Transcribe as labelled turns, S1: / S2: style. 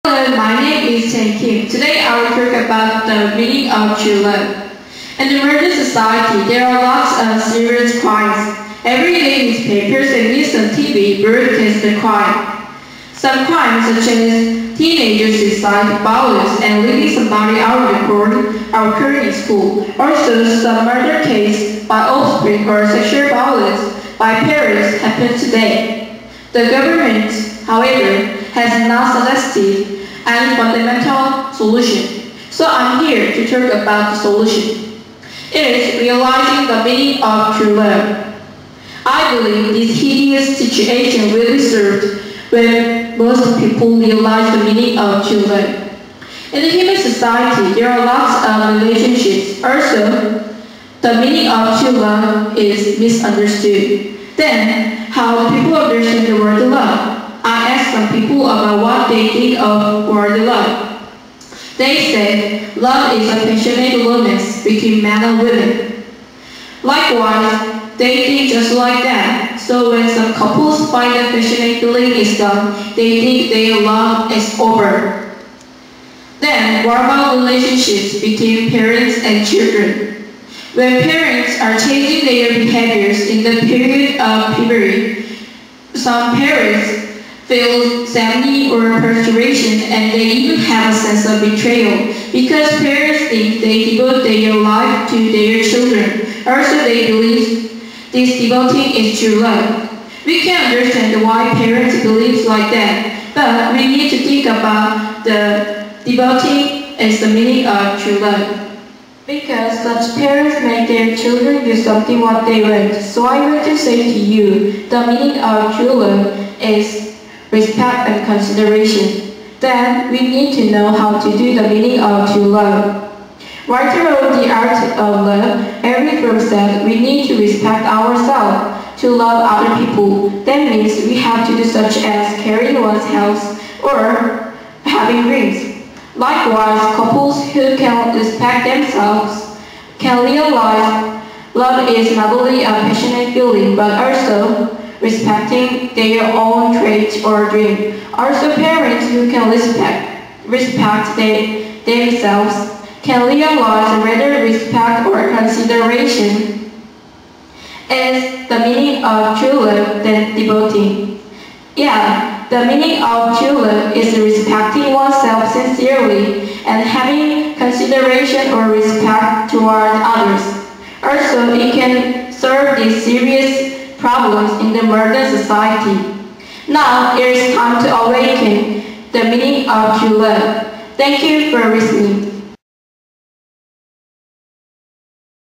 S1: Hello, my name is Chen Kim. Today I will talk about the meaning of true love. In the modern society, there are lots of serious crimes. Every day newspapers and news on TV broadcast the crime. Some crimes such as teenagers suicide, violence, and leaving somebody out of the court are occurring in school. Also, some murder case by offspring or sexual violence by parents happen today. The government, however, has not suggested any fundamental solution. So I'm here to talk about the solution. It is realizing the meaning of true love. I believe this hideous situation will be solved when most people realize the meaning of true love. In the human society, there are lots of relationships. Also, the meaning of true love is misunderstood. Then, how do people understand the word love? I asked some people about what they think of word love. They said love is a passionate romance between man and women. Likewise, they think just like that. So when some couples find that passionate feeling is done, they think their love is over. Then, what about relationships between parents and children? When parents are changing their behaviors in the period of puberty, some parents feel sadness or frustration, and they even have a sense of betrayal because parents think they devote their life to their children. Also, they believe this devoting is true love. We can understand why parents believe like that, but we need to think about the devoting as the meaning of true love. Because such parents make their children do something what they want. So I want to say to you, the meaning of true love is respect and consideration. Then we need to know how to do the meaning of true love. Writer of The Art of Love, Eric Fromm said we need to respect ourselves, to love other people. That means we have to do such as caring one's health or having dreams. Likewise, couples who can respect themselves can realize love is not only a passionate feeling but also respecting their own traits or dream. Also, parents who can respect themselves can realize whether respect or consideration is the meaning of true love than devoting. Yeah, the meaning of true love is respecting oneself sincerely and having consideration or respect toward others. Also, it can solve these serious problems in the modern society. Now, it is time to awaken the meaning of true love. Thank you for listening.